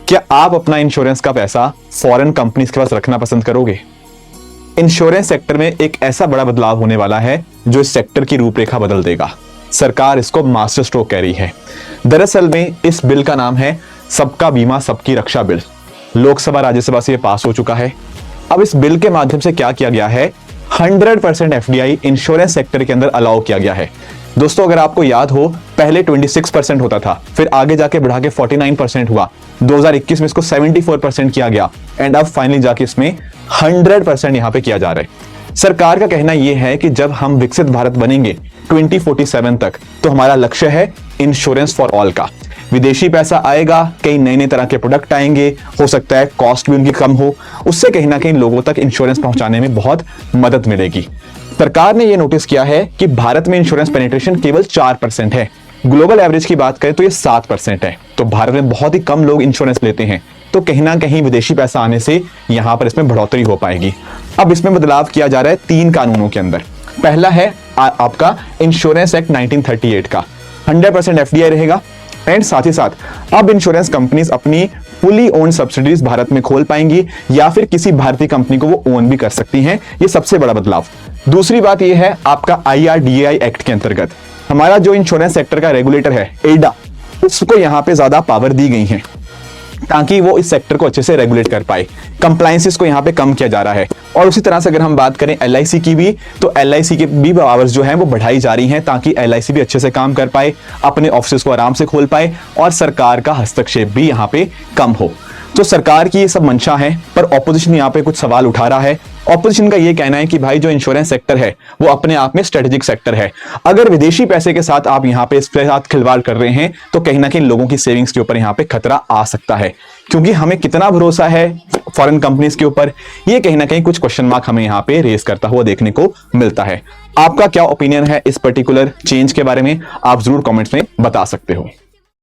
क्या आप अपना इंश्योरेंस का पैसा फॉरेन कंपनीज के पास रखना पसंद करोगे? इंश्योरेंस सेक्टर में एक ऐसा बड़ा बदलाव होने वाला है जो इस सेक्टर की रूपरेखा बदल देगा। सरकार इसको मास्टर स्ट्रोक कह रही है। दरअसल में इस बिल का नाम है सबका बीमा सबकी रक्षा बिल। लोकसभा राज्यसभा से यह पास हो चुका है। अब इस बिल के माध्यम से क्या किया गया है, 100% एफडीआई इंश्योरेंस सेक्टर के अंदर अलाउ किया गया है। दोस्तों, अगर आपको याद हो, पहले 26% होता था, फिर आगे जाके बढ़ा के 49% हुआ। 2021 में इसको 74% किया गया एंड अब फाइनली जाके इसमें 100% यहां पे किया जा रहा है। सरकार का कहना यह है कि जब हम विकसित भारत बनेंगे 2047 तक, तो हमारा लक्ष्य है इंश्योरेंस फॉर ऑल का। विदेशी पैसा आएगा, कई नए नए तरह के प्रोडक्ट आएंगे, हो सकता है कॉस्ट भी उनकी कम हो, उससे कहीं ना कहीं लोगों तक इंश्योरेंस पहुंचाने में बहुत मदद मिलेगी। सरकार ने यह नोटिस किया है कि भारत में इंश्योरेंस पेनिट्रेशन केवल 4% है। ग्लोबल एवरेज की बात करें तो ये 7% है। तो भारत में बहुत ही कम लोग इंश्योरेंस लेते हैं, तो कहीं ना कहीं विदेशी पैसा आने से यहां पर इसमें बढ़ोतरी हो पाएगी। अब इसमें बदलाव किया जा रहा है 3 कानूनों के अंदर। पहला है आपका इंश्योरेंस एक्ट 1938 का, 100% एफडीआई रहेगा एंड साथ ही साथ अब इंश्योरेंस कंपनीज अपनी फुली ओन सब्सिडीज भारत में खोल पाएंगी या फिर किसी भारतीय कंपनी को वो ओन भी कर सकती हैं। ये सबसे बड़ा बदलाव। दूसरी बात ये है आपका IRDAI एक्ट के अंतर्गत हमारा जो इंश्योरेंस सेक्टर का रेगुलेटर है एडा, उसको यहां पे ज्यादा पावर दी गई है ताकि वो इस सेक्टर को अच्छे से रेगुलेट कर पाए। कंप्लायंसेस को यहां पे कम किया जा रहा है। और उसी तरह से अगर हम बात करें LIC की भी, तो LIC के भी पावर्स जो हैं वो बढ़ाई जा रही हैं ताकि LIC भी अच्छे से काम कर पाए, अपने ऑफिस को आराम से खोल पाए और सरकार का हस्तक्षेप भी यहां पे कम हो। तो सरकार की ये सब मंशा है, पर ऑपोजिशन यहाँ पे कुछ सवाल उठा रहा है। ऑपोजिशन का ये कहना है कि भाई जो इंश्योरेंस सेक्टर है वो अपने आप में स्ट्रेटेजिक सेक्टर है। अगर विदेशी पैसे के साथ आप यहाँ पे इसके साथ खिलवाड़ कर रहे हैं तो कहीं ना कहीं लोगों की सेविंग्स के ऊपर यहाँ पे खतरा आ सकता है। क्योंकि हमें कितना भरोसा है फॉरेन कंपनीज के ऊपर, ये कहीं ना कहीं कुछ क्वेश्चन मार्क हमें यहाँ पे रेस करता हुआ देखने को मिलता है। आपका क्या ओपिनियन है इस पर्टिकुलर चेंज के बारे में, आप जरूर कॉमेंट्स में बता सकते हो।